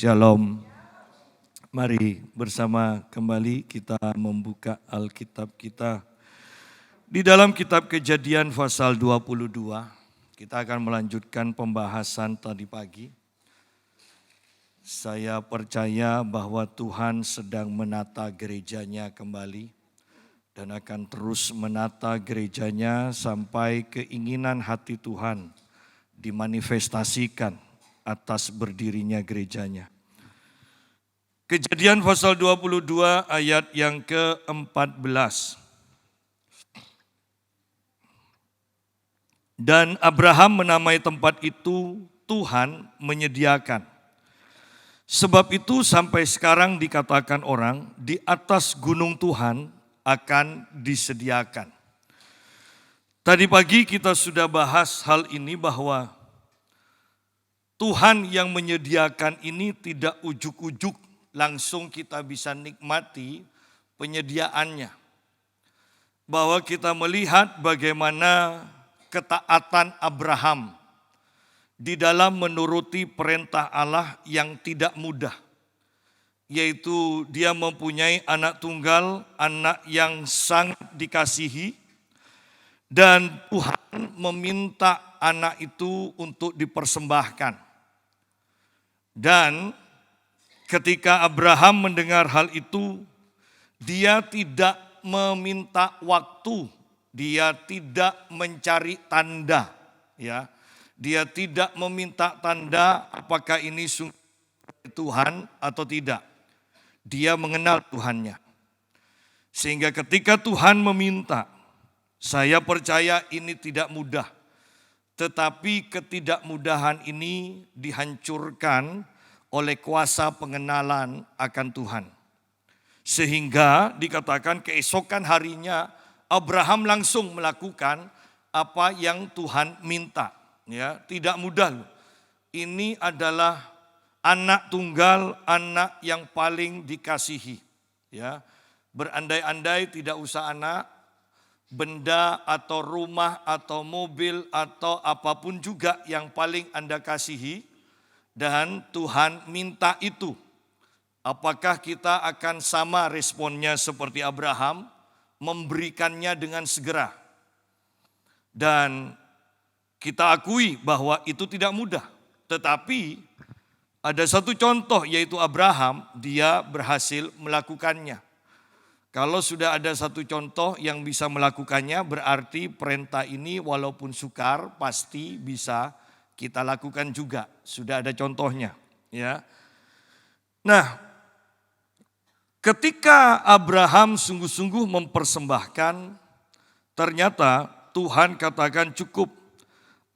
Shalom. Mari bersama kembali kita membuka Alkitab kita. Di dalam kitab Kejadian pasal 22, kita akan melanjutkan pembahasan tadi pagi. Saya percaya bahwa Tuhan sedang menata gerejanya kembali dan akan terus menata gerejanya sampai keinginan hati Tuhan dimanifestasikan atas berdirinya gerejanya. Kejadian pasal 22 ayat yang ke-14. Dan Abraham menamai tempat itu Tuhan menyediakan. Sebab itu sampai sekarang dikatakan orang di atas gunung Tuhan akan disediakan. Tadi pagi kita sudah bahas hal ini bahwa Tuhan yang menyediakan ini tidak ujuk-ujuk langsung kita bisa nikmati penyediaannya. Bahwa kita melihat bagaimana ketaatan Abraham di dalam menuruti perintah Allah yang tidak mudah. Yaitu dia mempunyai anak tunggal, anak yang sangat dikasihi. Dan Tuhan meminta anak itu untuk dipersembahkan. Dan ketika Abraham mendengar hal itu, dia tidak meminta waktu, dia tidak mencari tanda, ya. Dia tidak meminta tanda apakah ini sungguh Tuhan atau tidak. Dia mengenal Tuhannya. Sehingga ketika Tuhan meminta, saya percaya ini tidak mudah. Tetapi ketidakmudahan ini dihancurkan oleh kuasa pengenalan akan Tuhan. Sehingga dikatakan keesokan harinya Abraham langsung melakukan apa yang Tuhan minta. Ya, tidak mudah. Ini adalah anak tunggal, anak yang paling dikasihi. Ya, berandai-andai tidak usah anak, benda atau rumah atau mobil atau apapun juga yang paling Anda kasihi dan Tuhan minta itu. Apakah kita akan sama responnya seperti Abraham, memberikannya dengan segera? Dan kita akui bahwa itu tidak mudah. Tetapi ada satu contoh yaitu Abraham, dia berhasil melakukannya. Kalau sudah ada satu contoh yang bisa melakukannya, berarti perintah ini walaupun sukar pasti bisa kita lakukan juga. Sudah ada contohnya, ya. Nah, ketika Abraham sungguh-sungguh mempersembahkan, ternyata Tuhan katakan cukup.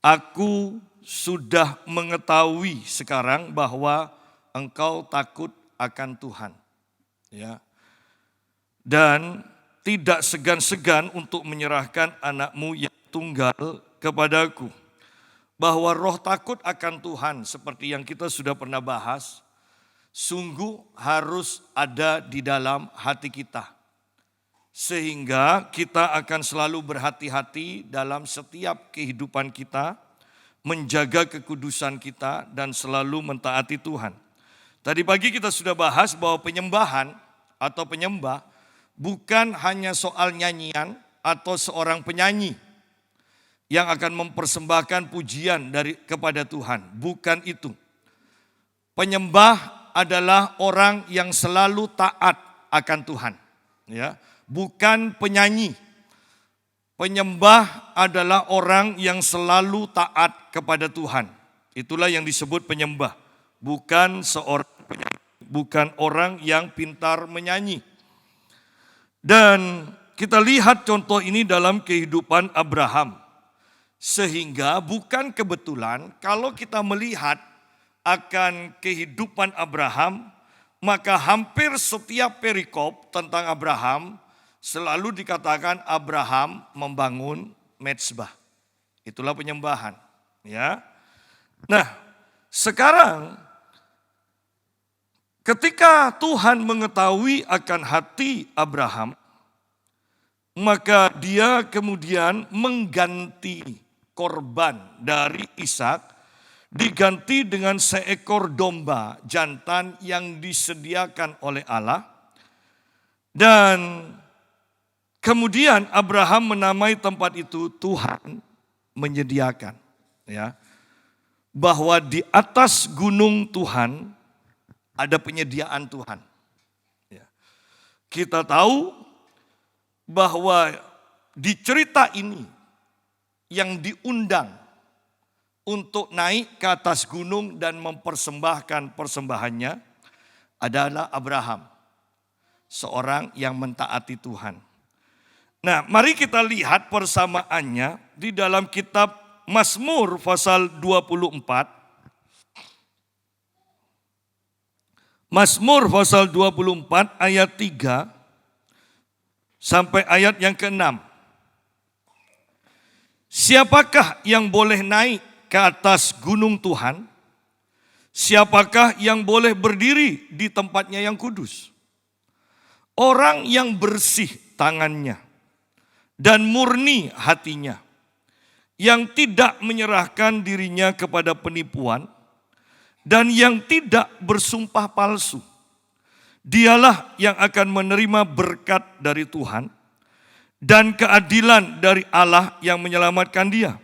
Aku sudah mengetahui sekarang bahwa engkau takut akan Tuhan, ya. Dan tidak segan-segan untuk menyerahkan anakmu yang tunggal kepadaku. Bahwa roh takut akan Tuhan seperti yang kita sudah pernah bahas, sungguh harus ada di dalam hati kita. Sehingga kita akan selalu berhati-hati dalam setiap kehidupan kita, menjaga kekudusan kita dan selalu mentaati Tuhan. Tadi pagi kita sudah bahas bahwa penyembahan atau penyembah bukan hanya soal nyanyian atau seorang penyanyi yang akan mempersembahkan pujian kepada Tuhan. Bukan itu. Penyembah adalah orang yang selalu taat akan Tuhan. Ya, bukan penyanyi. Penyembah adalah orang yang selalu taat kepada Tuhan. Itulah yang disebut penyembah. Bukan seorang penyanyi, bukan orang yang pintar menyanyi. Dan kita lihat contoh ini dalam kehidupan Abraham. Sehingga bukan kebetulan kalau kita melihat akan kehidupan Abraham, maka hampir setiap perikop tentang Abraham selalu dikatakan Abraham membangun mezbah. Itulah penyembahan, ya. Nah, sekarang ketika Tuhan mengetahui akan hati Abraham, maka dia kemudian mengganti korban dari Ishak diganti dengan seekor domba jantan yang disediakan oleh Allah. Dan kemudian Abraham menamai tempat itu Tuhan menyediakan. Ya, bahwa di atas gunung Tuhan ada penyediaan Tuhan. Ya. Kita tahu bahwa di cerita ini yang diundang untuk naik ke atas gunung dan mempersembahkan persembahannya adalah Abraham, seorang yang mentaati Tuhan. Nah, mari kita lihat persamaannya di dalam kitab Mazmur pasal 24. Mazmur pasal 24 ayat 3 sampai ayat yang ke-6. Siapakah yang boleh naik ke atas gunung Tuhan? Siapakah yang boleh berdiri di tempatnya yang kudus? Orang yang bersih tangannya dan murni hatinya, yang tidak menyerahkan dirinya kepada penipuan dan yang tidak bersumpah palsu. Dialah yang akan menerima berkat dari Tuhan dan keadilan dari Allah yang menyelamatkan dia.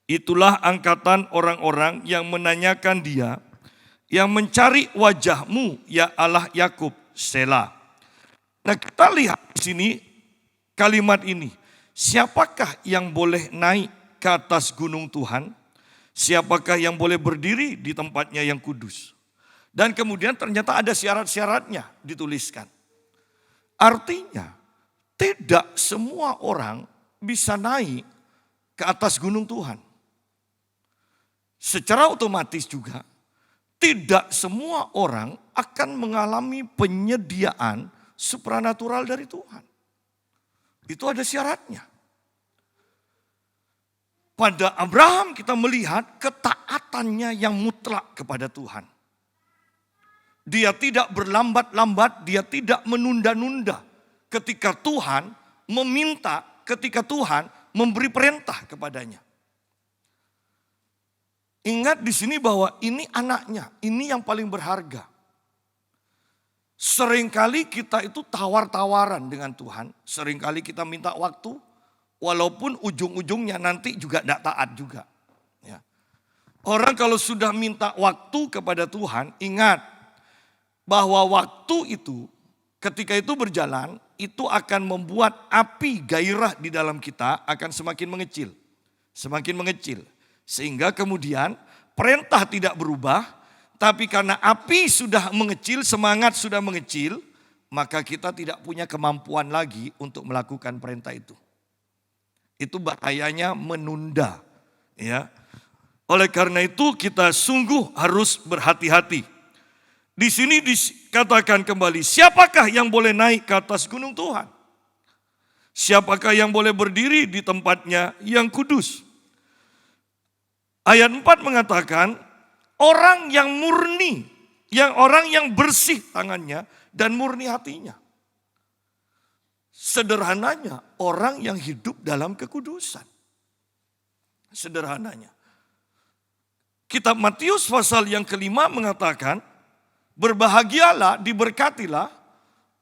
Itulah angkatan orang-orang yang menanyakan dia, yang mencari wajah-Mu, ya Allah Yakub, Selah. Nah, kita lihat di sini kalimat ini. Siapakah yang boleh naik ke atas gunung Tuhan? Siapakah yang boleh berdiri di tempatnya yang kudus? Dan kemudian ternyata ada syarat-syaratnya dituliskan. Artinya tidak semua orang bisa naik ke atas gunung Tuhan. Secara otomatis juga tidak semua orang akan mengalami penyediaan supranatural dari Tuhan. Itu ada syaratnya. Pada Abraham kita melihat ketaatannya yang mutlak kepada Tuhan. Dia tidak berlambat-lambat, dia tidak menunda-nunda ketika Tuhan meminta, ketika Tuhan memberi perintah kepadanya. Ingat di sini bahwa ini anaknya, ini yang paling berharga. Seringkali kita itu tawar-tawaran dengan Tuhan, seringkali kita minta waktu, walaupun ujung-ujungnya nanti juga tidak taat juga. Ya. Orang kalau sudah minta waktu kepada Tuhan, ingat bahwa waktu itu ketika itu berjalan, itu akan membuat api gairah di dalam kita akan semakin mengecil. Semakin mengecil. Sehingga kemudian perintah tidak berubah, tapi karena api sudah mengecil, semangat sudah mengecil, maka kita tidak punya kemampuan lagi untuk melakukan perintah itu. Itu bahayanya menunda, ya. Oleh karena itu kita sungguh harus berhati-hati. Di sini dikatakan kembali, siapakah yang boleh naik ke atas gunung Tuhan? Siapakah yang boleh berdiri di tempatnya yang kudus? Ayat 4 mengatakan, orang yang murni, orang yang bersih tangannya dan murni hatinya. Sederhananya, orang yang hidup dalam kekudusan. Sederhananya. Kitab Matius pasal yang ke-5 mengatakan, berbahagialah, diberkatilah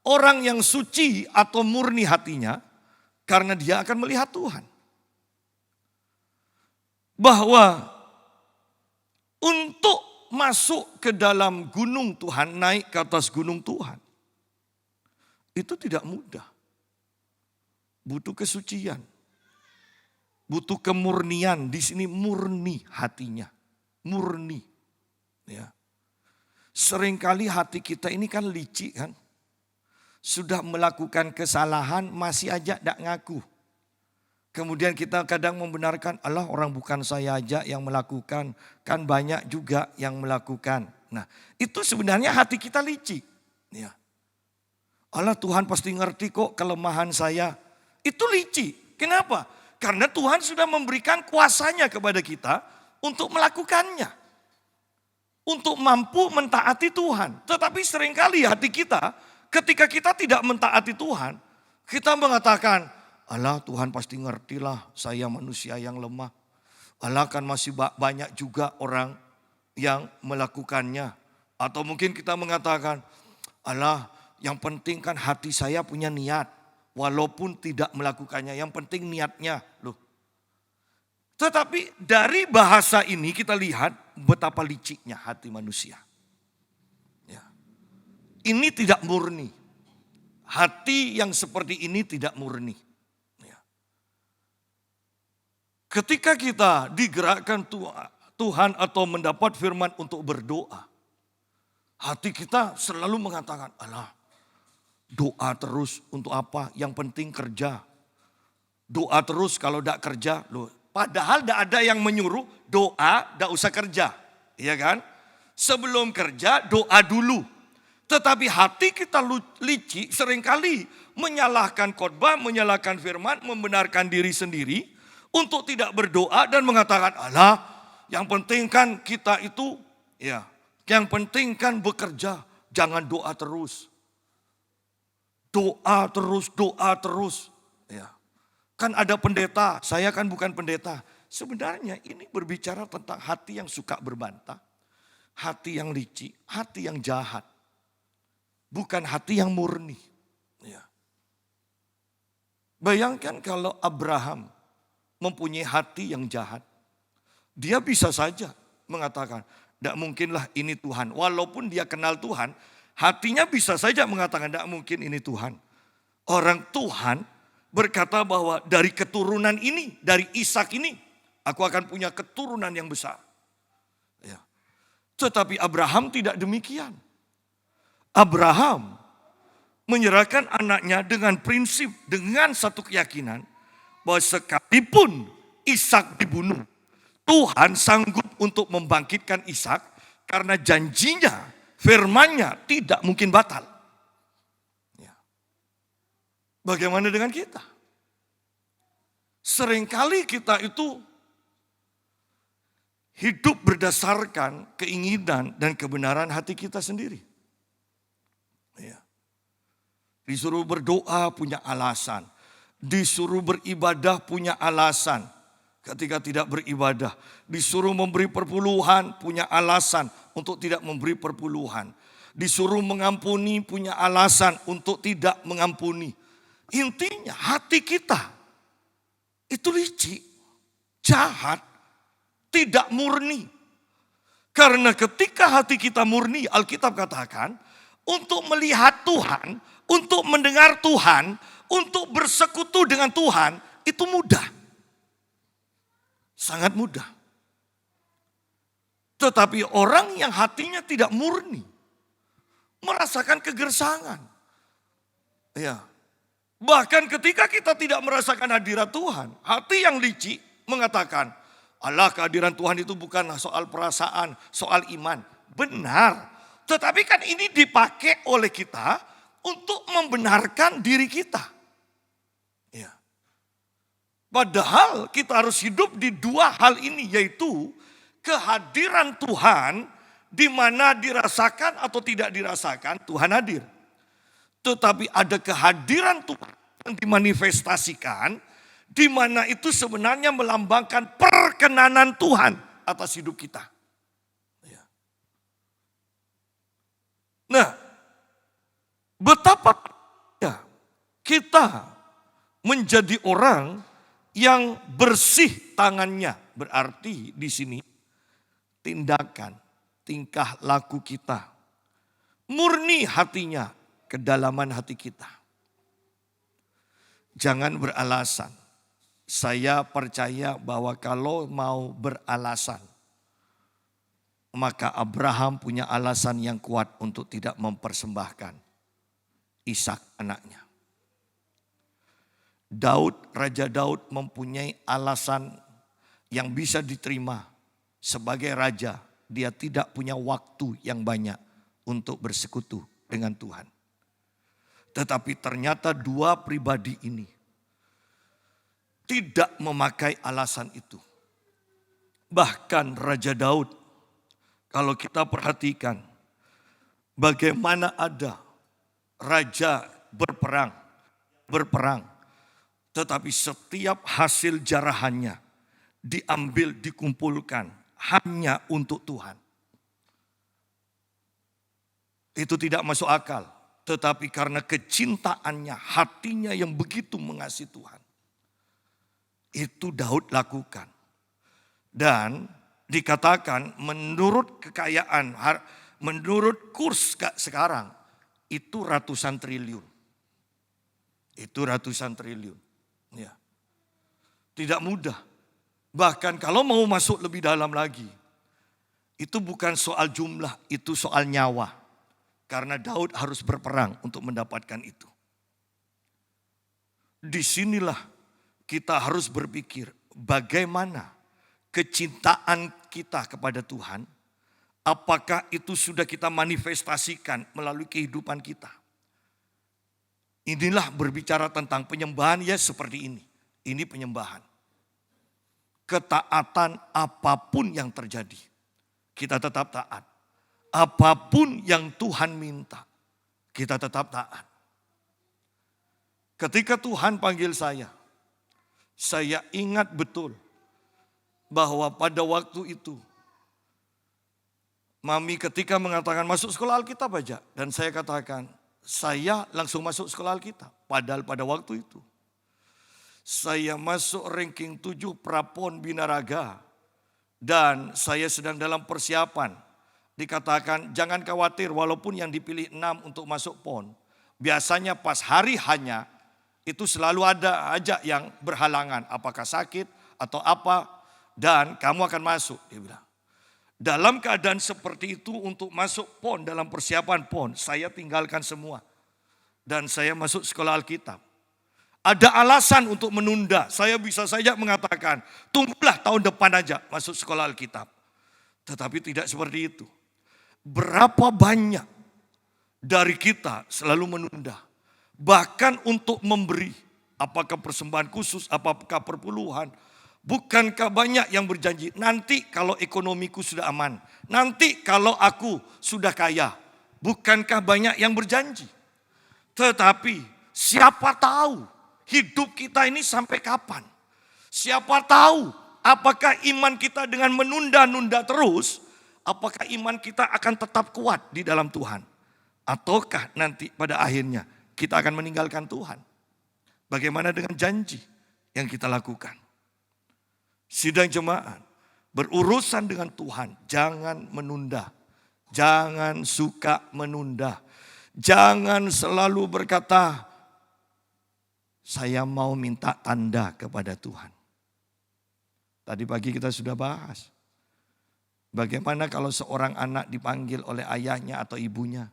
orang yang suci atau murni hatinya, karena dia akan melihat Tuhan. Bahwa untuk masuk ke dalam gunung Tuhan, naik ke atas gunung Tuhan, itu tidak mudah. Butuh kesucian, butuh kemurnian. Di sini murni hatinya, murni. Ya. Seringkali hati kita ini kan licik kan. Sudah melakukan kesalahan masih aja tidak ngaku. Kemudian kita kadang membenarkan, Allah orang bukan saya aja yang melakukan. Kan banyak juga yang melakukan. Nah itu sebenarnya hati kita licik. Ya. Allah Tuhan pasti ngerti kok kelemahan saya. Itu licik. Kenapa? Karena Tuhan sudah memberikan kuasanya kepada kita untuk melakukannya. Untuk mampu mentaati Tuhan. Tetapi seringkali hati kita ketika kita tidak mentaati Tuhan, kita mengatakan, Allah Tuhan pasti ngertilah saya manusia yang lemah. Allah kan masih banyak juga orang yang melakukannya. Atau mungkin kita mengatakan, alah yang penting kan hati saya punya niat. Walaupun tidak melakukannya, yang penting niatnya. Loh. Tetapi dari bahasa ini kita lihat betapa liciknya hati manusia. Ya. Ini tidak murni. Hati yang seperti ini tidak murni. Ya. Ketika kita digerakkan Tuhan atau mendapat firman untuk berdoa, hati kita selalu mengatakan, alah doa terus untuk apa? Yang penting kerja. Doa terus kalau tidak kerja. Loh, padahal tidak ada yang menyuruh doa tidak usah kerja. Iya kan? Sebelum kerja doa dulu. Tetapi hati kita licik seringkali menyalahkan khotbah, menyalahkan firman, membenarkan diri sendiri untuk tidak berdoa dan mengatakan, alah yang penting kan kita itu ya. Yang penting kan bekerja, jangan doa terus. Doa terus, doa terus. Ya. Kan ada pendeta, saya kan bukan pendeta. Sebenarnya ini berbicara tentang hati yang suka berbantah. Hati yang licik, hati yang jahat. Bukan hati yang murni. Ya. Bayangkan kalau Abraham mempunyai hati yang jahat. Dia bisa saja mengatakan, tidak mungkinlah ini Tuhan. Walaupun dia kenal Tuhan, hatinya bisa saja mengatakan tidak mungkin ini Tuhan. Orang Tuhan berkata bahwa dari keturunan ini, dari Ishak ini, aku akan punya keturunan yang besar. Ya. Tetapi Abraham tidak demikian. Abraham menyerahkan anaknya dengan prinsip, dengan satu keyakinan bahwa sekalipun Ishak dibunuh, Tuhan sanggup untuk membangkitkan Ishak karena janjinya, firman-Nya tidak mungkin batal. Ya. Bagaimana dengan kita? Seringkali kita itu hidup berdasarkan keinginan dan kebenaran hati kita sendiri. Ya. Disuruh berdoa punya alasan, disuruh beribadah punya alasan. Ketika tidak beribadah, disuruh memberi perpuluhan, punya alasan untuk tidak memberi perpuluhan. Disuruh mengampuni, punya alasan untuk tidak mengampuni. Intinya hati kita itu licik, jahat, tidak murni. Karena ketika hati kita murni, Alkitab katakan, untuk melihat Tuhan, untuk mendengar Tuhan, untuk bersekutu dengan Tuhan, itu mudah. Sangat mudah. Tetapi orang yang hatinya tidak murni, merasakan kegersangan. Ya. Bahkan ketika kita tidak merasakan hadirat Tuhan, hati yang licik mengatakan, Allah kehadiran Tuhan itu bukanlah soal perasaan, soal iman. Benar. Tetapi kan ini dipakai oleh kita untuk membenarkan diri kita. Ya. Padahal kita harus hidup di dua hal ini, yaitu kehadiran Tuhan di mana dirasakan atau tidak dirasakan Tuhan hadir. Tetapi ada kehadiran Tuhan yang dimanifestasikan di mana itu sebenarnya melambangkan perkenanan Tuhan atas hidup kita. Ya. Nah, betapa ya, kita menjadi orang yang bersih tangannya, berarti di sini tindakan, tingkah laku kita, murni hatinya, kedalaman hati kita. Jangan beralasan. Saya percaya bahwa kalau mau beralasan, maka Abraham punya alasan yang kuat untuk tidak mempersembahkan Ishak anaknya. Raja Daud mempunyai alasan yang bisa diterima sebagai raja. Dia tidak punya waktu yang banyak untuk bersekutu dengan Tuhan. Tetapi ternyata dua pribadi ini tidak memakai alasan itu. Bahkan Raja Daud, kalau kita perhatikan bagaimana ada raja berperang. Tetapi setiap hasil jarahannya diambil, dikumpulkan hanya untuk Tuhan. Itu tidak masuk akal. Tetapi karena kecintaannya, hatinya yang begitu mengasihi Tuhan. Itu Daud lakukan. Dan dikatakan menurut kekayaan, menurut kurs sekarang, itu ratusan triliun. Itu ratusan triliun. Ya. Tidak mudah. Bahkan kalau mau masuk lebih dalam lagi, itu bukan soal jumlah, itu soal nyawa. Karena Daud harus berperang untuk mendapatkan itu. Disinilah kita harus berpikir bagaimana kecintaan kita kepada Tuhan. Apakah itu sudah kita manifestasikan melalui kehidupan kita. Inilah berbicara tentang penyembahan ya seperti ini. Ini penyembahan. Ketaatan apapun yang terjadi. Kita tetap taat. Apapun yang Tuhan minta, kita tetap taat. Ketika Tuhan panggil saya ingat betul bahwa pada waktu itu, Mami ketika mengatakan masuk sekolah Alkitab aja. Dan saya katakan, saya langsung masuk sekolah Alkitab. Padahal pada waktu itu, saya masuk ranking 7 Prapon Binaraga. Dan saya sedang dalam persiapan. Dikatakan jangan khawatir walaupun yang dipilih 6 untuk masuk PON. Biasanya pas hari hanya itu selalu ada aja yang berhalangan. Apakah sakit atau apa dan kamu akan masuk dia bilang. Dalam keadaan seperti itu untuk masuk PON dalam persiapan PON saya tinggalkan semua. Dan saya masuk sekolah Alkitab. Ada alasan untuk menunda. Saya bisa saja mengatakan tunggulah tahun depan aja masuk sekolah Alkitab. Tetapi tidak seperti itu. Berapa banyak dari kita selalu menunda. Bahkan untuk memberi. Apakah persembahan khusus, apakah perpuluhan. Bukankah banyak yang berjanji. Nanti kalau ekonomiku sudah aman. Nanti kalau aku sudah kaya. Bukankah banyak yang berjanji. Tetapi siapa tahu hidup kita ini sampai kapan. Siapa tahu apakah iman kita dengan menunda-nunda terus. Apakah iman kita akan tetap kuat di dalam Tuhan? Ataukah nanti pada akhirnya kita akan meninggalkan Tuhan? Bagaimana dengan janji yang kita lakukan? Sidang jemaat, berurusan dengan Tuhan, jangan menunda. Jangan suka menunda. Jangan selalu berkata, saya mau minta tanda kepada Tuhan. Tadi pagi kita sudah bahas. Bagaimana kalau seorang anak dipanggil oleh ayahnya atau ibunya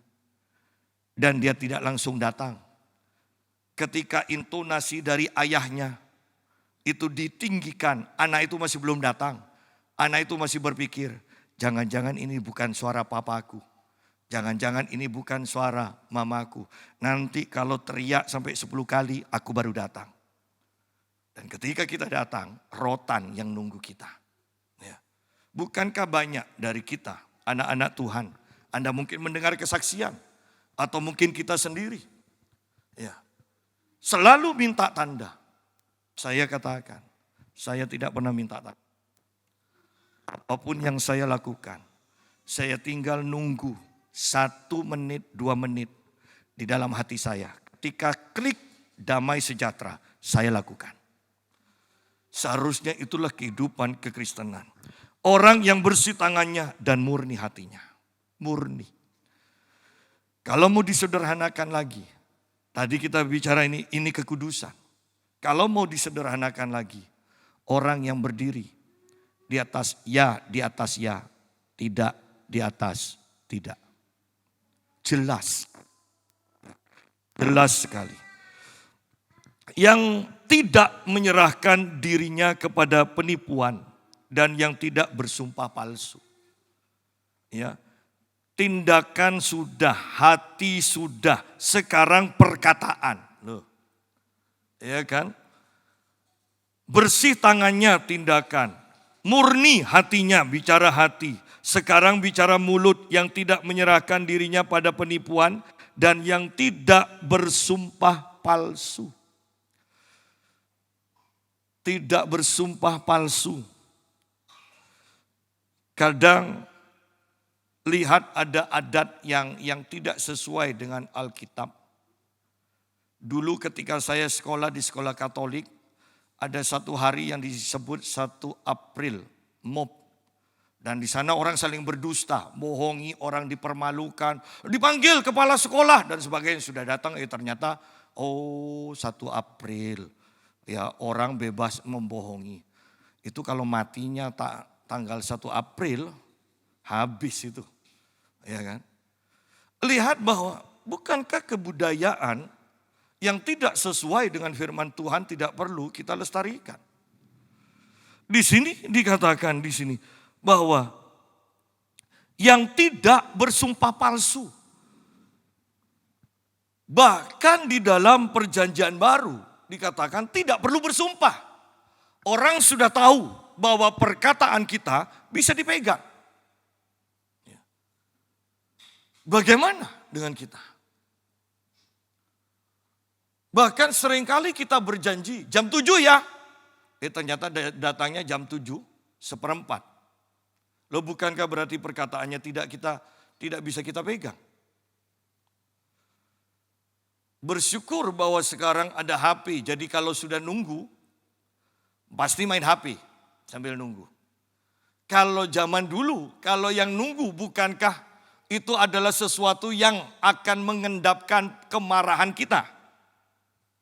dan dia tidak langsung datang. Ketika intonasi dari ayahnya itu ditinggikan, anak itu masih belum datang. Anak itu masih berpikir, jangan-jangan ini bukan suara papaku. Jangan-jangan ini bukan suara mamaku. Nanti kalau teriak sampai 10 kali aku baru datang. Dan ketika kita datang, rotan yang nunggu kita. Bukankah banyak dari kita, anak-anak Tuhan, Anda mungkin mendengar kesaksian, atau mungkin kita sendiri, ya, selalu minta tanda. Saya katakan, saya tidak pernah minta tanda. Apapun yang saya lakukan, saya tinggal nunggu 1 menit, 2 menit di dalam hati saya. Ketika klik damai sejahtera, saya lakukan. Seharusnya itulah kehidupan kekristenan. Orang yang bersih tangannya dan murni hatinya. Murni. Kalau mau disederhanakan lagi. Tadi kita bicara ini kekudusan. Kalau mau disederhanakan lagi. Orang yang berdiri di atas ya, tidak di atas tidak. Jelas. Jelas sekali. Yang tidak menyerahkan dirinya kepada penipuan. Dan yang tidak bersumpah palsu. Ya. Tindakan sudah, hati sudah, sekarang perkataan. Loh. Ya kan? Bersih tangannya tindakan. Murni hatinya bicara hati. Sekarang bicara mulut yang tidak menyerahkan dirinya pada penipuan. Dan yang tidak bersumpah palsu. Tidak bersumpah palsu. Kadang lihat ada adat yang tidak sesuai dengan Alkitab. Dulu ketika saya sekolah di sekolah Katolik, ada satu hari yang disebut 1 April, MOP. Dan di sana orang saling berdusta, bohongi, orang dipermalukan, dipanggil kepala sekolah dan sebagainya. Sudah datang, ternyata 1 April. Ya, orang bebas membohongi. Itu kalau matinya tanggal 1 April, habis itu. Ya kan? Lihat bahwa bukankah kebudayaan yang tidak sesuai dengan firman Tuhan tidak perlu kita lestarikan. Di sini dikatakan di sini bahwa yang tidak bersumpah palsu. Bahkan di dalam perjanjian baru dikatakan tidak perlu bersumpah. Orang sudah tahu bahwa perkataan kita bisa dipegang. Bagaimana dengan kita? Bahkan seringkali kita berjanji jam 7 ya. Ternyata datangnya jam 7:15. Loh, bukankah berarti perkataannya tidak bisa kita pegang? Bersyukur bahwa sekarang ada HP. Jadi kalau sudah nunggu, pasti main HP sambil nunggu. Kalau zaman dulu, kalau yang nunggu bukankah itu adalah sesuatu yang akan mengendapkan kemarahan kita?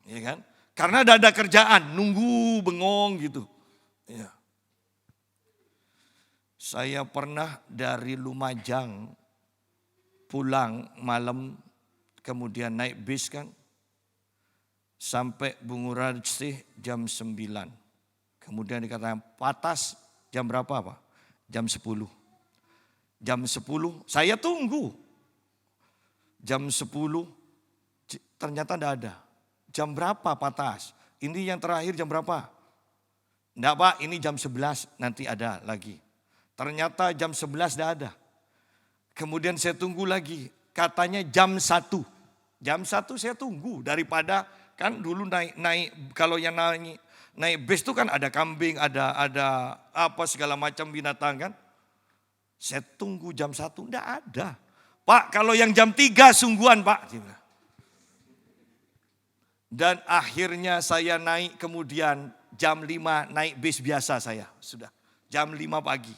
Ya kan? Karena ada kerjaan, nunggu, bengong gitu. Ya. Saya pernah dari Lumajang pulang malam, kemudian naik bis kan, sampai Bungurasi jam 9. Kemudian dikatakan Patas jam berapa Pak? Jam 10. Jam 10 saya tunggu. Jam 10 ternyata tidak ada. Jam berapa Patas? Ini yang terakhir jam berapa? Enggak Pak, ini jam 11 nanti ada lagi. Ternyata jam 11 tidak ada. Kemudian saya tunggu lagi. Katanya jam 1. Jam 1 saya tunggu daripada kan dulu naik kalau yang naik bus itu kan ada kambing, ada apa segala macam binatang kan. Saya tunggu jam 1 tidak ada. Pak, kalau yang jam 3 sungguhan Pak. Dan akhirnya saya naik kemudian jam 5 naik bis biasa saya. Sudah jam 5 pagi.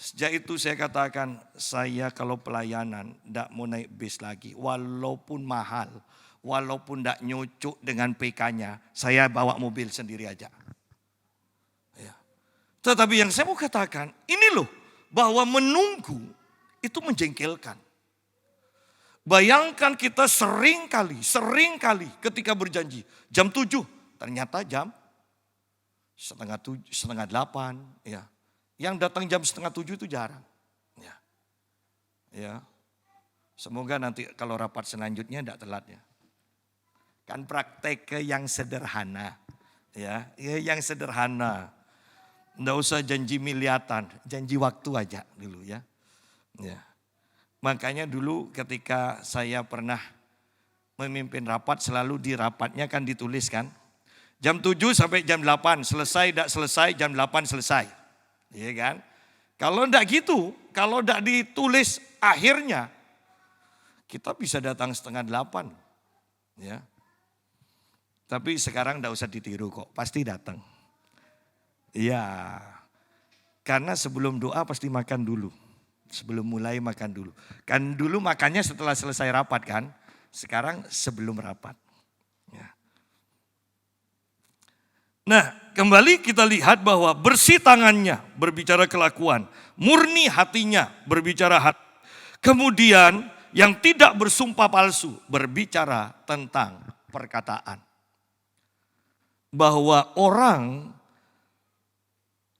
Sejak itu saya katakan saya kalau pelayanan tidak mau naik bis lagi. Walaupun mahal, walaupun tidak nyocok dengan PK-nya. Saya bawa mobil sendiri aja. Ya. Tetapi yang saya mau katakan ini loh. Bahwa menunggu itu menjengkelkan. Bayangkan kita sering kali ketika berjanji jam 7 ternyata jam setengah 8 ya. Yang datang jam setengah 7 itu jarang. Ya. Ya. Semoga nanti kalau rapat selanjutnya tidak telat ya. Kan praktek yang sederhana. Ya, yang sederhana. Tidak usah janji miliatan, janji waktu aja dulu ya. Ya. Makanya dulu ketika saya pernah memimpin rapat, selalu di rapatnya kan dituliskan. Jam 7 sampai jam 8 selesai, tidak selesai, jam 8 selesai. Iya kan? Kalau tidak gitu, kalau tidak ditulis akhirnya, kita bisa datang setengah 8. Ya. Tapi sekarang tidak usah ditiru kok, pasti datang. Iya, karena sebelum doa pasti makan dulu. Sebelum mulai makan dulu. Kan dulu makannya setelah selesai rapat kan. Sekarang sebelum rapat. Ya. Nah kembali kita lihat bahwa bersih tangannya berbicara kelakuan. Murni hatinya berbicara hati. Kemudian yang tidak bersumpah palsu berbicara tentang perkataan. Bahwa orang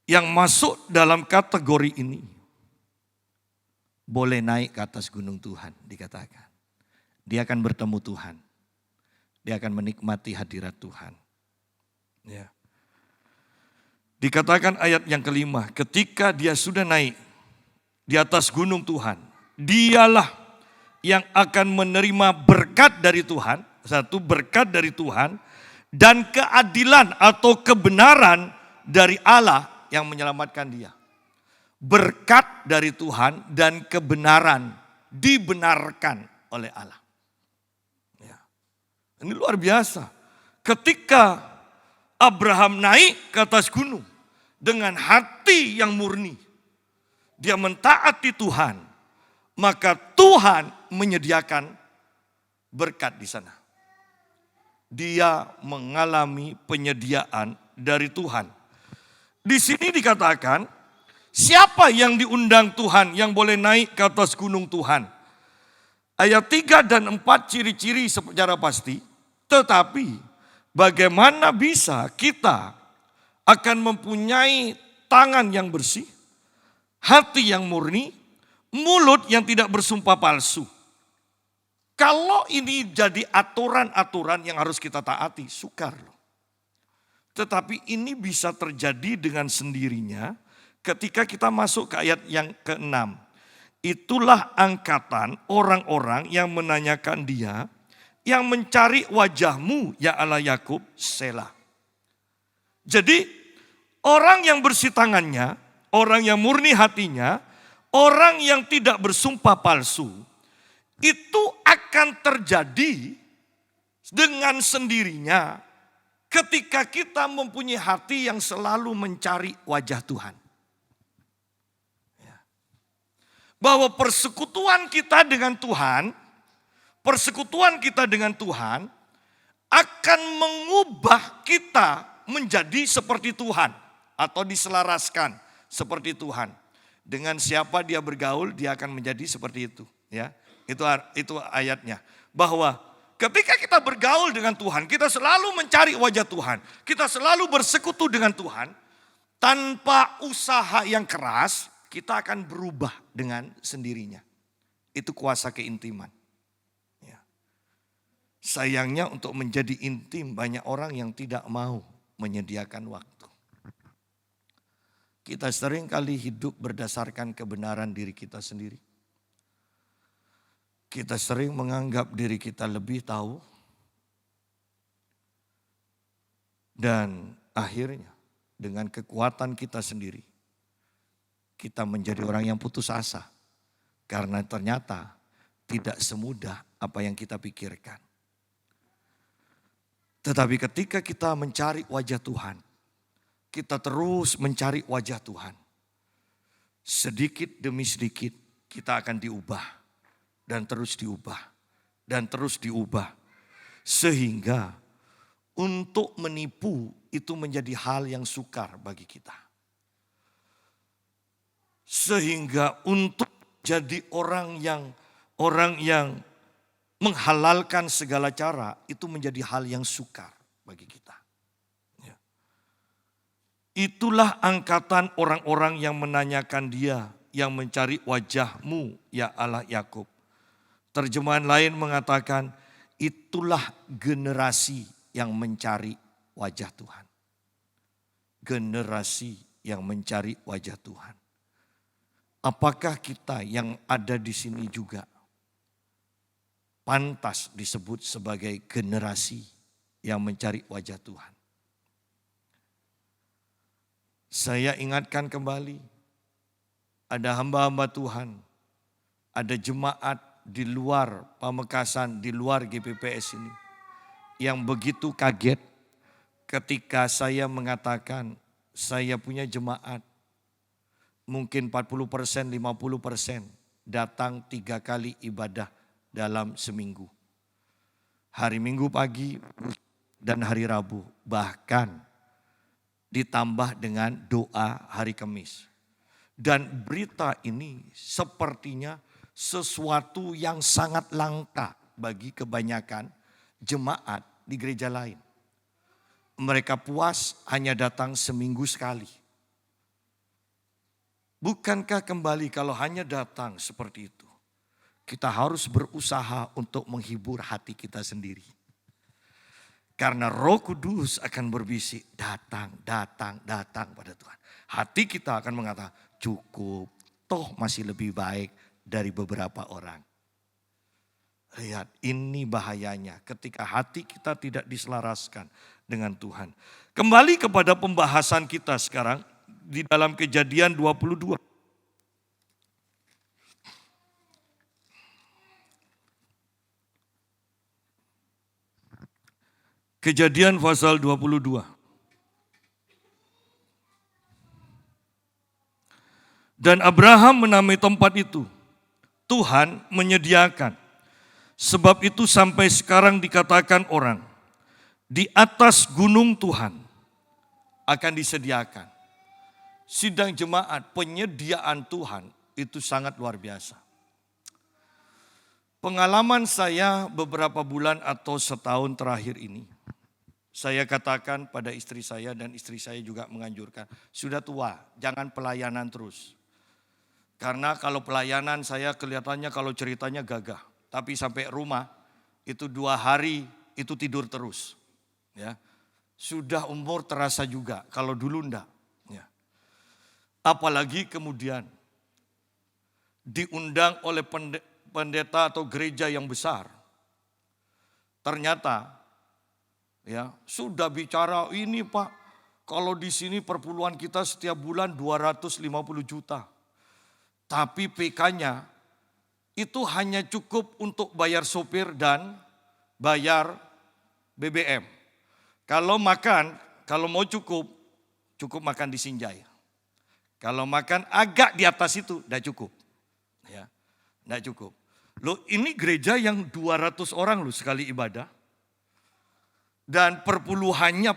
yang masuk dalam kategori ini boleh naik ke atas gunung Tuhan dikatakan. Dia akan bertemu Tuhan. Dia akan menikmati hadirat Tuhan. Ya. Dikatakan ayat yang kelima, ketika dia sudah naik di atas gunung Tuhan, dialah yang akan menerima berkat dari Tuhan, satu berkat dari Tuhan, dan keadilan atau kebenaran dari Allah yang menyelamatkan dia. berkat dari Tuhan dan kebenaran dibenarkan oleh Allah. Ya. Ini luar biasa. Ketika Abraham naik ke atas gunung dengan hati yang murni, dia mentaati Tuhan, maka Tuhan menyediakan berkat di sana. Dia mengalami penyediaan dari Tuhan. Di sini dikatakan, siapa yang diundang Tuhan yang boleh naik ke atas gunung Tuhan? Ayat 3 dan 4 ciri-ciri secara pasti. Tetapi bagaimana bisa kita akan mempunyai tangan yang bersih, hati yang murni, mulut yang tidak bersumpah palsu. Kalau ini jadi aturan-aturan yang harus kita taati, sukar loh. Tetapi ini bisa terjadi dengan sendirinya ketika kita masuk ke ayat yang ke-6. Itulah angkatan orang-orang yang menanyakan dia, yang mencari wajahmu ya Allah Yakub, Selah. Jadi orang yang bersih tangannya, orang yang murni hatinya, orang yang tidak bersumpah palsu, itu akan terjadi dengan sendirinya ketika kita mempunyai hati yang selalu mencari wajah Tuhan. Bahwa persekutuan kita dengan Tuhan, akan mengubah kita menjadi seperti Tuhan atau diselaraskan seperti Tuhan. Dengan siapa dia bergaul, dia akan menjadi seperti itu. Ya, itu ayatnya. Bahwa ketika kita bergaul dengan Tuhan, kita selalu mencari wajah Tuhan. Kita selalu bersekutu dengan Tuhan. Tanpa usaha yang keras, kita akan berubah dengan sendirinya. Itu kuasa keintiman. Ya. Sayangnya untuk menjadi intim, banyak orang yang tidak mau menyediakan waktu. Kita sering kali hidup berdasarkan kebenaran diri kita sendiri. Kita sering menganggap diri kita lebih tahu. Dan akhirnya dengan kekuatan kita sendiri, kita menjadi orang yang putus asa. Karena ternyata tidak semudah apa yang kita pikirkan. Tetapi ketika kita mencari wajah Tuhan, kita terus mencari wajah Tuhan. Sedikit demi sedikit kita akan diubah. Dan terus diubah. Dan terus diubah. Sehingga untuk menipu itu menjadi hal yang sukar bagi kita. Sehingga untuk jadi orang yang menghalalkan segala cara itu menjadi hal yang sukar bagi kita. Ya. Itulah angkatan orang-orang yang menanyakan dia, yang mencari wajahmu ya Allah Yakub. Terjemahan lain mengatakan itulah generasi yang mencari wajah Tuhan. Generasi yang mencari wajah Tuhan. Apakah kita yang ada di sini juga pantas disebut sebagai generasi yang mencari wajah Tuhan? Saya ingatkan kembali, ada hamba-hamba Tuhan, ada jemaat di luar Pamekasan, di luar GPPS ini, yang begitu kaget ketika saya mengatakan saya punya jemaat. Mungkin 40%, 50% datang 3 kali ibadah dalam seminggu. Hari Minggu pagi dan hari Rabu. Bahkan ditambah dengan doa hari Kamis. Dan berita ini sepertinya sesuatu yang sangat langka bagi kebanyakan jemaat di gereja lain. Mereka puas hanya datang seminggu sekali. Bukankah kembali kalau hanya datang seperti itu, kita harus berusaha untuk menghibur hati kita sendiri. Karena Roh Kudus akan berbisik, datang pada Tuhan. Hati kita akan mengatakan, cukup, toh masih lebih baik dari beberapa orang. Lihat, ini bahayanya ketika hati kita tidak diselaraskan dengan Tuhan. Kembali kepada pembahasan kita sekarang di dalam Kejadian 22. Kejadian pasal 22. Dan Abraham menamai tempat itu, Tuhan menyediakan. Sebab itu sampai sekarang dikatakan orang, di atas gunung Tuhan akan disediakan. Sidang jemaat, penyediaan Tuhan itu sangat luar biasa. Pengalaman saya beberapa bulan atau setahun terakhir ini, saya katakan pada istri saya dan istri saya juga menganjurkan, sudah tua, jangan pelayanan terus. Karena kalau pelayanan saya kelihatannya kalau ceritanya gagah. Tapi sampai rumah itu 2 hari itu tidur terus. Ya. Sudah umur terasa juga, kalau dulu enggak. Ya. Apalagi kemudian diundang oleh pendeta atau gereja yang besar. Ternyata ya sudah bicara ini Pak, kalau di sini perpuluhan kita setiap bulan 250 juta. Tapi PK-nya itu hanya cukup untuk bayar sopir dan bayar BBM. Kalau makan, kalau mau cukup makan di Sinjai. Kalau makan agak di atas itu, tidak cukup. Ya, tidak cukup. Loh ini gereja yang 200 orang loh sekali ibadah. Dan perpuluhannya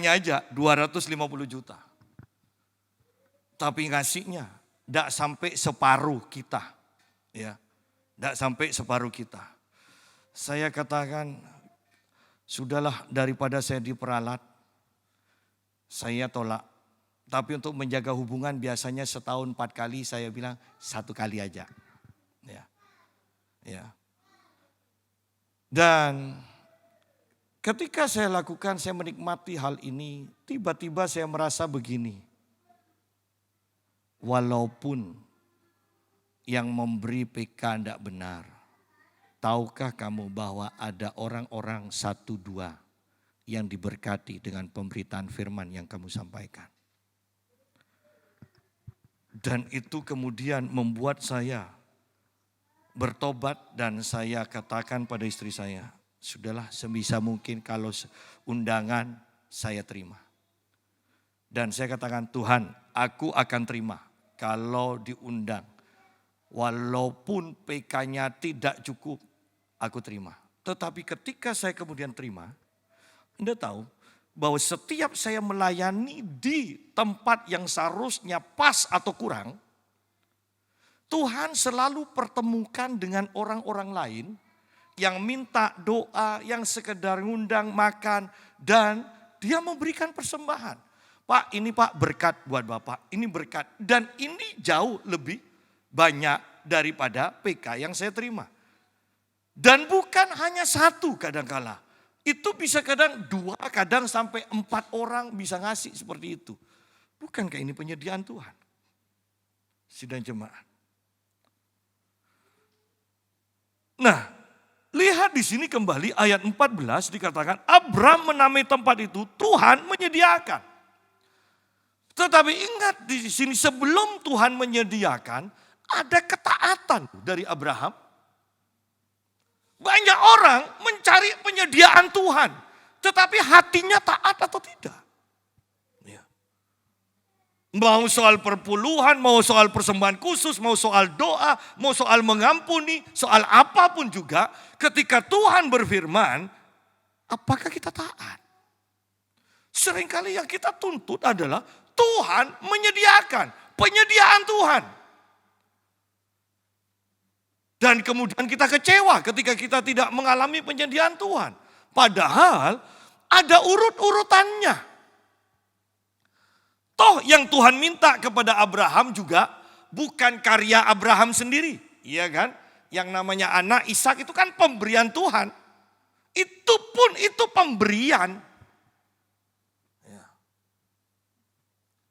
aja 250 juta. Tapi ngasihnya tidak sampai separuh kita. Ya. Tidak sampai separuh kita. Saya katakan, sudahlah daripada saya diperalat, saya tolak. Tapi untuk menjaga hubungan biasanya setahun 4 kali, saya bilang 1 kali aja. Ya. Ya. Dan ketika saya lakukan, saya menikmati hal ini, tiba-tiba saya merasa begini. Walaupun yang memberi PK tidak benar. Tahukah kamu bahwa ada orang-orang 1-2 yang diberkati dengan pemberitaan firman yang kamu sampaikan. Dan itu kemudian membuat saya bertobat dan saya katakan pada istri saya, sudahlah sebisa mungkin kalau undangan saya terima. Dan saya katakan Tuhan, aku akan terima kalau diundang. Walaupun PK-nya tidak cukup, aku terima. Tetapi ketika saya kemudian terima, Anda tahu bahwa setiap saya melayani di tempat yang seharusnya pas atau kurang, Tuhan selalu pertemukan dengan orang-orang lain yang minta doa, yang sekedar ngundang makan, dan dia memberikan persembahan. Pak, ini Pak berkat buat Bapak, ini berkat. Dan ini jauh lebih banyak daripada PK yang saya terima. Dan bukan hanya 1 kadang-kala. Itu bisa kadang 2, kadang sampai 4 orang bisa ngasih seperti itu. Bukankah ini penyediaan Tuhan? Sidang jemaat. Nah, lihat di sini kembali ayat 14 dikatakan Abram menamai tempat itu Tuhan menyediakan. Tetapi ingat di sini sebelum Tuhan menyediakan ada ketaatan dari Abraham. Banyak orang mencari penyediaan Tuhan. Tetapi hatinya taat atau tidak. Ya. Mau soal perpuluhan, mau soal persembahan khusus, mau soal doa, mau soal mengampuni, soal apapun juga. Ketika Tuhan berfirman, apakah kita taat? Seringkali yang kita tuntut adalah Tuhan menyediakan. Penyediaan Tuhan. Dan kemudian kita kecewa ketika kita tidak mengalami penyediaan Tuhan. Padahal ada urut-urutannya. Toh yang Tuhan minta kepada Abraham juga bukan karya Abraham sendiri. Iya kan? Yang namanya anak Ishak itu kan pemberian Tuhan. Itu pun itu pemberian.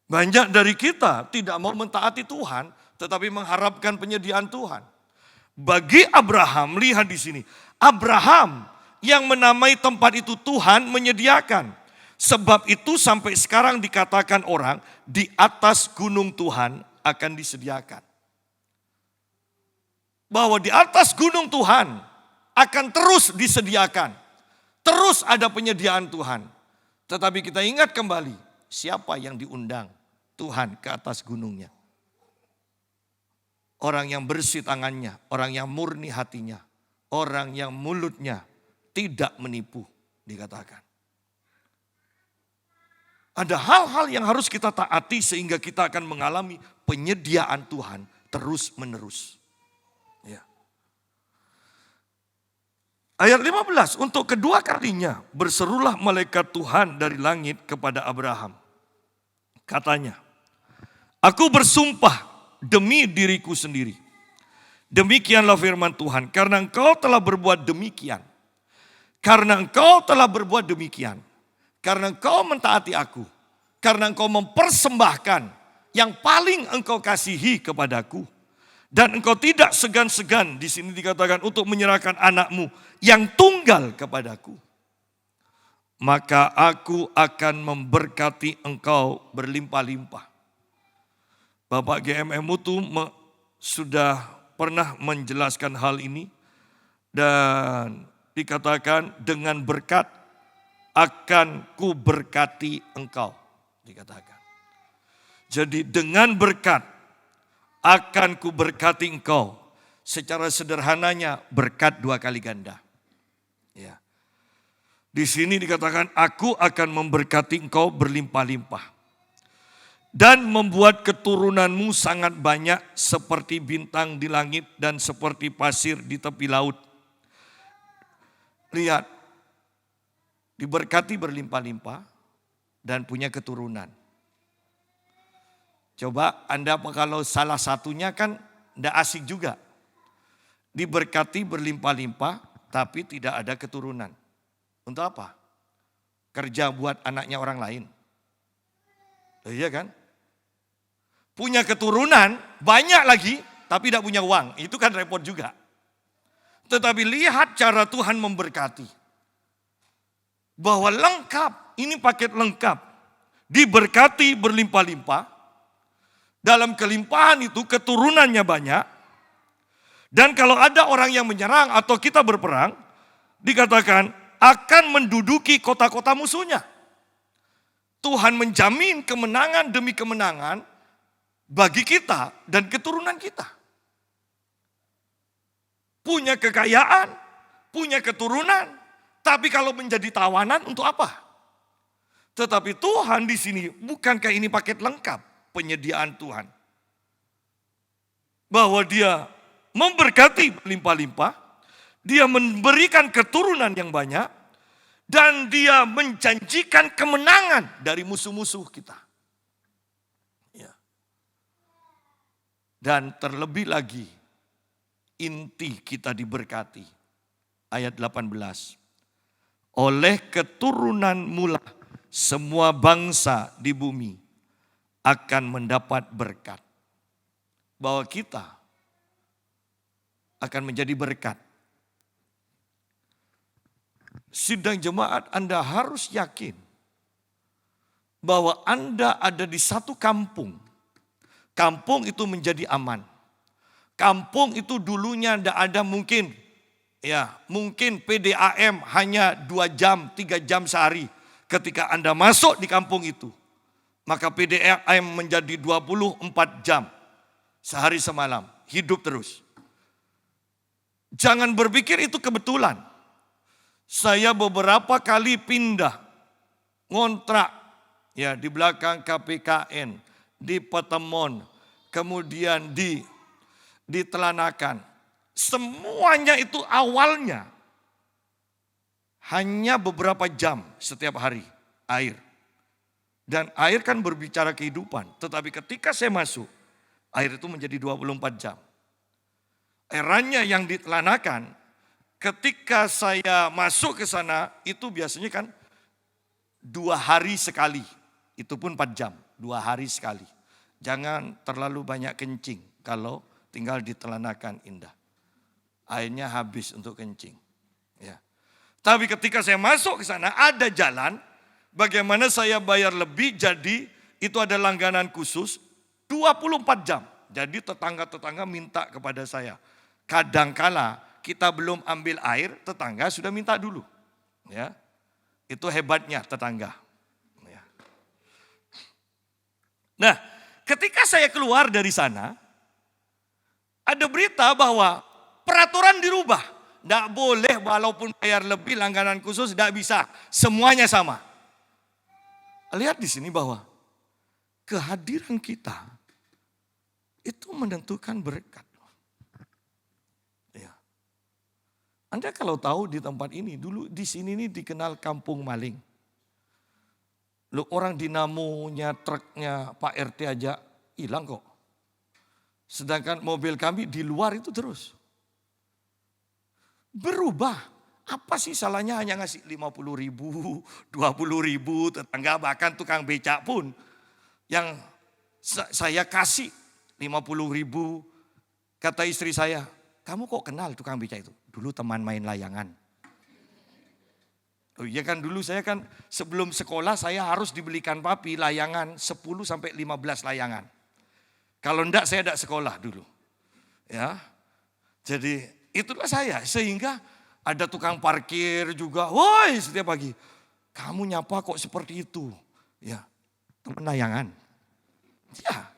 Banyak dari kita tidak mau mentaati Tuhan, tetapi mengharapkan penyediaan Tuhan. Bagi Abraham, lihat di sini. Abraham yang menamai tempat itu Tuhan menyediakan. Sebab itu sampai sekarang dikatakan orang di atas gunung Tuhan akan disediakan. Bahwa di atas gunung Tuhan akan terus disediakan. Terus ada penyediaan Tuhan. Tetapi kita ingat kembali, siapa yang diundang Tuhan ke atas gunungnya? Orang yang bersih tangannya, orang yang murni hatinya, orang yang mulutnya tidak menipu, dikatakan. Ada hal-hal yang harus kita taati sehingga kita akan mengalami penyediaan Tuhan terus menerus. Ya. Ayat 15, untuk kedua kalinya berserulah malaikat Tuhan dari langit kepada Abraham. Katanya, aku bersumpah demi diriku sendiri. Demikianlah firman Tuhan, karena engkau telah berbuat demikian. Karena engkau telah berbuat demikian. Karena engkau mentaati aku. Karena engkau mempersembahkan yang paling engkau kasihi kepadaku. Dan engkau tidak segan-segan, di sini dikatakan, untuk menyerahkan anakmu yang tunggal kepadaku. Maka aku akan memberkati engkau berlimpah-limpah. Bapak GMM Mutu sudah pernah menjelaskan hal ini. Dan dikatakan dengan berkat akan ku berkati engkau. Dikatakan. Jadi dengan berkat akan ku berkati engkau. Secara sederhananya berkat 2 kali ganda. Ya. Di sini dikatakan aku akan memberkati engkau berlimpah-limpah. Dan membuat keturunanmu sangat banyak seperti bintang di langit dan seperti pasir di tepi laut. Lihat, diberkati berlimpah-limpah dan punya keturunan. Coba Anda kalau salah satunya kan tidak asik juga. Diberkati berlimpah-limpah tapi tidak ada keturunan. Untuk apa? Kerja buat anaknya orang lain. Iya kan? Punya keturunan banyak lagi tapi tidak punya uang. Itu kan repot juga. Tetapi lihat cara Tuhan memberkati. Bahwa lengkap, ini paket lengkap. Diberkati berlimpah-limpah. Dalam kelimpahan itu keturunannya banyak. Dan kalau ada orang yang menyerang atau kita berperang, dikatakan akan menduduki kota-kota musuhnya. Tuhan menjamin kemenangan demi kemenangan bagi kita dan keturunan kita. Punya kekayaan, punya keturunan, tapi kalau menjadi tawanan untuk apa? Tetapi Tuhan di sini bukankah ini paket lengkap? Penyediaan Tuhan. Bahwa dia memberkati berlimpah-limpah, dia memberikan keturunan yang banyak, dan dia menjanjikan kemenangan dari musuh-musuh kita. Ya. Dan terlebih lagi, inti kita diberkati. Ayat 18. Oleh keturunan mula semua bangsa di bumi akan mendapat berkat. Bahwa kita akan menjadi berkat. Sidang jemaat, Anda harus yakin bahwa Anda ada di satu kampung. Kampung itu menjadi aman. Kampung itu dulunya tidak ada mungkin PDAM hanya 2 jam, 3 jam sehari. Ketika Anda masuk di kampung itu, maka PDAM menjadi 24 jam sehari semalam, hidup terus. Jangan berpikir itu kebetulan. Saya beberapa kali pindah, ngontrak ya di belakang KPKN, di Petemon, kemudian di Telanakan. Semuanya itu awalnya hanya beberapa jam setiap hari air. Dan air kan berbicara kehidupan. Tetapi ketika saya masuk, air itu menjadi 24 jam. Eranya yang ditelanakan, ketika saya masuk ke sana, itu biasanya kan 2 hari sekali. Itu pun 4 jam, 2 hari sekali. Jangan terlalu banyak kencing kalau tinggal ditelanakan indah. Airnya habis untuk kencing. Ya. Tapi ketika saya masuk ke sana, ada jalan. Bagaimana saya bayar lebih, jadi itu ada langganan khusus 24 jam. Jadi tetangga-tetangga minta kepada saya. Kadangkala kita belum ambil air, tetangga sudah minta dulu. Ya, itu hebatnya tetangga. Ya. Nah, ketika saya keluar dari sana, ada berita bahwa peraturan dirubah. Tidak boleh walaupun bayar lebih langganan khusus, tidak bisa. Semuanya sama. Lihat di sini bahwa kehadiran kita itu menentukan berkat. Ya. Anda kalau tahu di tempat ini, dulu di sini ini dikenal kampung maling. Loh, orang dinamonya, truknya Pak RT aja hilang kok. Sedangkan mobil kami di luar itu terus. Berubah. Apa sih salahnya hanya ngasih 50.000, 20.000, tetangga bahkan tukang becak pun. Yang saya kasih 50.000, kata istri saya, kamu kok kenal tukang becak itu? Dulu teman main layangan. Oh iya kan dulu saya kan sebelum sekolah saya harus dibelikan papi layangan 10 sampai 15 layangan. Kalau enggak saya enggak sekolah dulu. Ya. Jadi itulah saya sehingga ada tukang parkir juga. Woi setiap pagi. Kamu nyapa kok seperti itu? Ya. Teman layangan. Ya.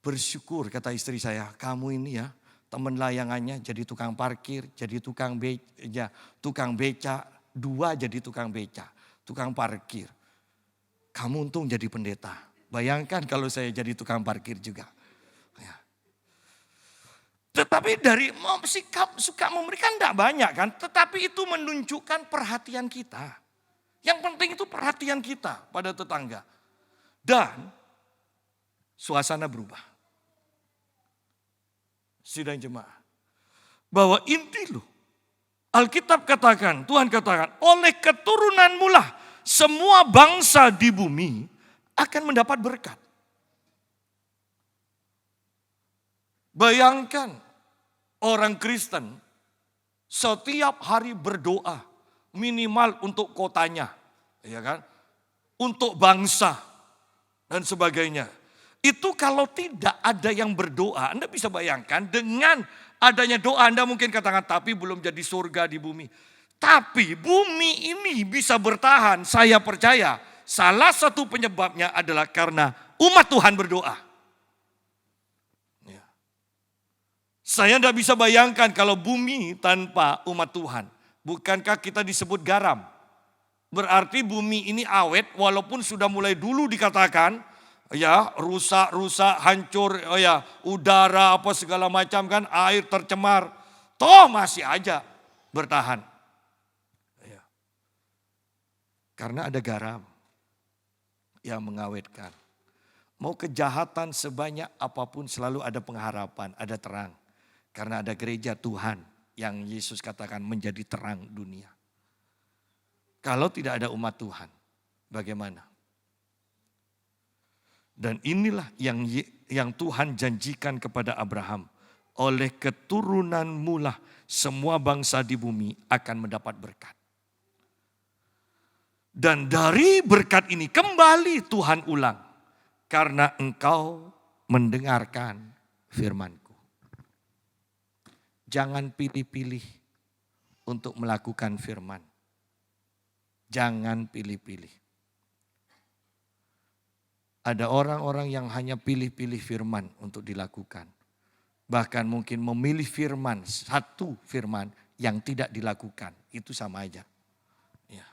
Bersyukur kata istri saya, kamu ini ya teman layangannya jadi tukang parkir, jadi tukang becak, 2 jadi tukang becak, tukang parkir. Kamu untung jadi pendeta. Bayangkan kalau saya jadi tukang parkir juga. Ya. Tetapi dari sikap suka memberikan tidak banyak kan, tetapi itu menunjukkan perhatian kita. Yang penting itu perhatian kita pada tetangga. Dan suasana berubah. Sidang jemaah. Bahwa inti loh. Alkitab katakan, Tuhan katakan, oleh keturunanmu lah semua bangsa di bumi akan mendapat berkat. Bayangkan orang Kristen setiap hari berdoa minimal untuk kotanya, ya kan? Untuk bangsa dan sebagainya. Itu kalau tidak ada yang berdoa, Anda bisa bayangkan dengan adanya doa Anda mungkin katakan tapi belum jadi surga di bumi. Tapi bumi ini bisa bertahan, saya percaya salah satu penyebabnya adalah karena umat Tuhan berdoa. Ya. Saya tidak bisa bayangkan kalau bumi tanpa umat Tuhan. Bukankah kita disebut garam? Berarti bumi ini awet walaupun sudah mulai dulu dikatakan ya rusak, hancur, oh ya udara apa segala macam kan, air tercemar. Toh masih aja bertahan. Ya. Karena ada garam yang mengawetkan. Mau kejahatan sebanyak apapun selalu ada pengharapan, ada terang. Karena ada gereja Tuhan yang Yesus katakan menjadi terang dunia. Kalau tidak ada umat Tuhan, bagaimana? Dan inilah yang Tuhan janjikan kepada Abraham. Oleh keturunanmu lah semua bangsa di bumi akan mendapat berkat. Dan dari berkat ini kembali Tuhan ulang. Karena engkau mendengarkan firman-Ku. Jangan pilih-pilih untuk melakukan firman. Jangan pilih-pilih. Ada orang-orang yang hanya pilih-pilih firman untuk dilakukan. Bahkan mungkin memilih firman, satu firman yang tidak dilakukan. Itu sama aja. Ya.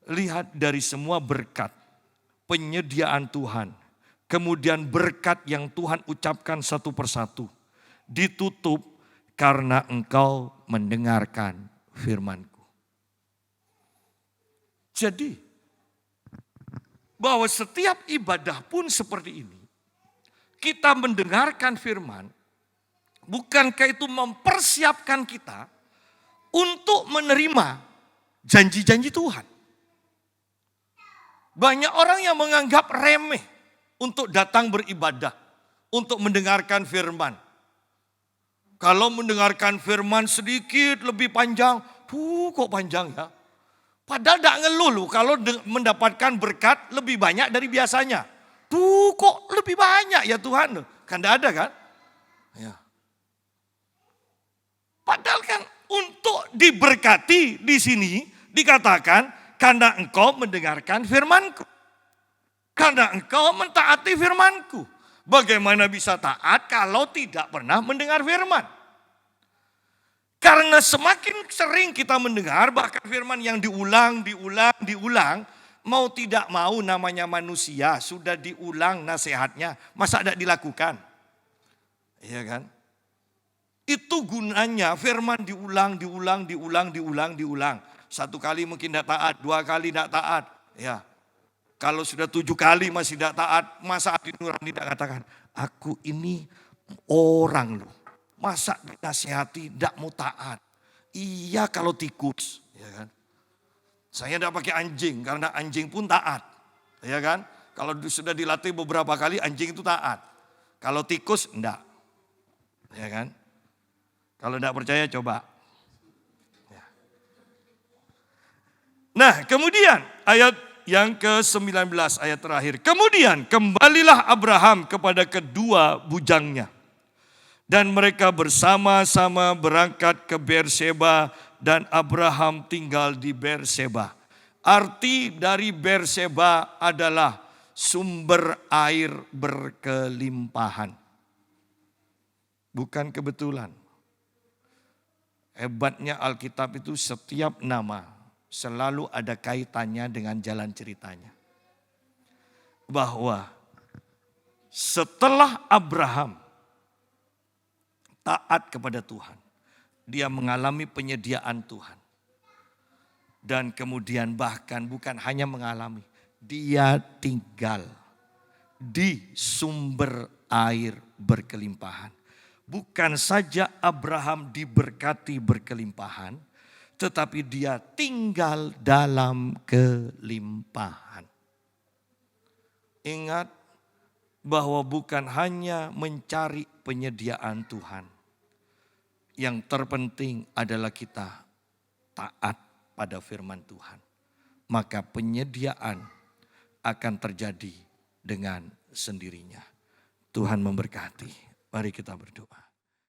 Lihat dari semua berkat, penyediaan Tuhan. Kemudian berkat yang Tuhan ucapkan satu persatu. Ditutup karena engkau mendengarkan firman-Ku. Jadi, bahwa setiap ibadah pun seperti ini. Kita mendengarkan firman, bukankah itu mempersiapkan kita untuk menerima janji-janji Tuhan. Banyak orang yang menganggap remeh untuk datang beribadah, untuk mendengarkan firman. Kalau mendengarkan firman sedikit lebih panjang, kok panjang ya. Padahal tidak ngeluh loh kalau mendapatkan berkat lebih banyak dari biasanya. Kok lebih banyak ya Tuhan. Kan tidak ada kan? Ya. Padahal kan untuk diberkati di sini dikatakan karena engkau mendengarkan firman-Ku. Karena engkau mentaati firman-Ku. Bagaimana bisa taat kalau tidak pernah mendengar firman? Karena semakin sering kita mendengar bahkan firman yang diulang, mau tidak mau namanya manusia sudah diulang nasihatnya, masa tidak dilakukan? Iya kan? Itu gunanya firman diulang. Satu kali mungkin tidak taat, dua kali tidak taat. Ya. Kalau sudah 7 kali masih tidak taat, masa hati nurani tidak katakan, aku ini orang loh. Masa dinasihati tidak mau taat. Iya kalau tikus. Ya kan? Saya tidak pakai anjing karena anjing pun taat. Ya kan? Kalau sudah dilatih beberapa kali anjing itu taat. Kalau tikus enggak. Ya kan? Kalau tidak percaya coba. Ya. Nah kemudian ayat yang ke-19 ayat terakhir. Kemudian kembalilah Abraham kepada kedua bujangnya. Dan mereka bersama-sama berangkat ke Berseba dan Abraham tinggal di Berseba. Arti dari Berseba adalah sumber air berkelimpahan. Bukan kebetulan. Hebatnya Alkitab itu setiap nama selalu ada kaitannya dengan jalan ceritanya. Bahwa setelah Abraham taat kepada Tuhan, dia mengalami penyediaan Tuhan. Dan kemudian bahkan bukan hanya mengalami, dia tinggal di sumber air berkelimpahan. Bukan saja Abraham diberkati berkelimpahan, tetapi dia tinggal dalam kelimpahan. Ingat bahwa bukan hanya mencari penyediaan Tuhan. Yang terpenting adalah kita taat pada firman Tuhan. Maka penyediaan akan terjadi dengan sendirinya. Tuhan memberkati. Mari kita berdoa.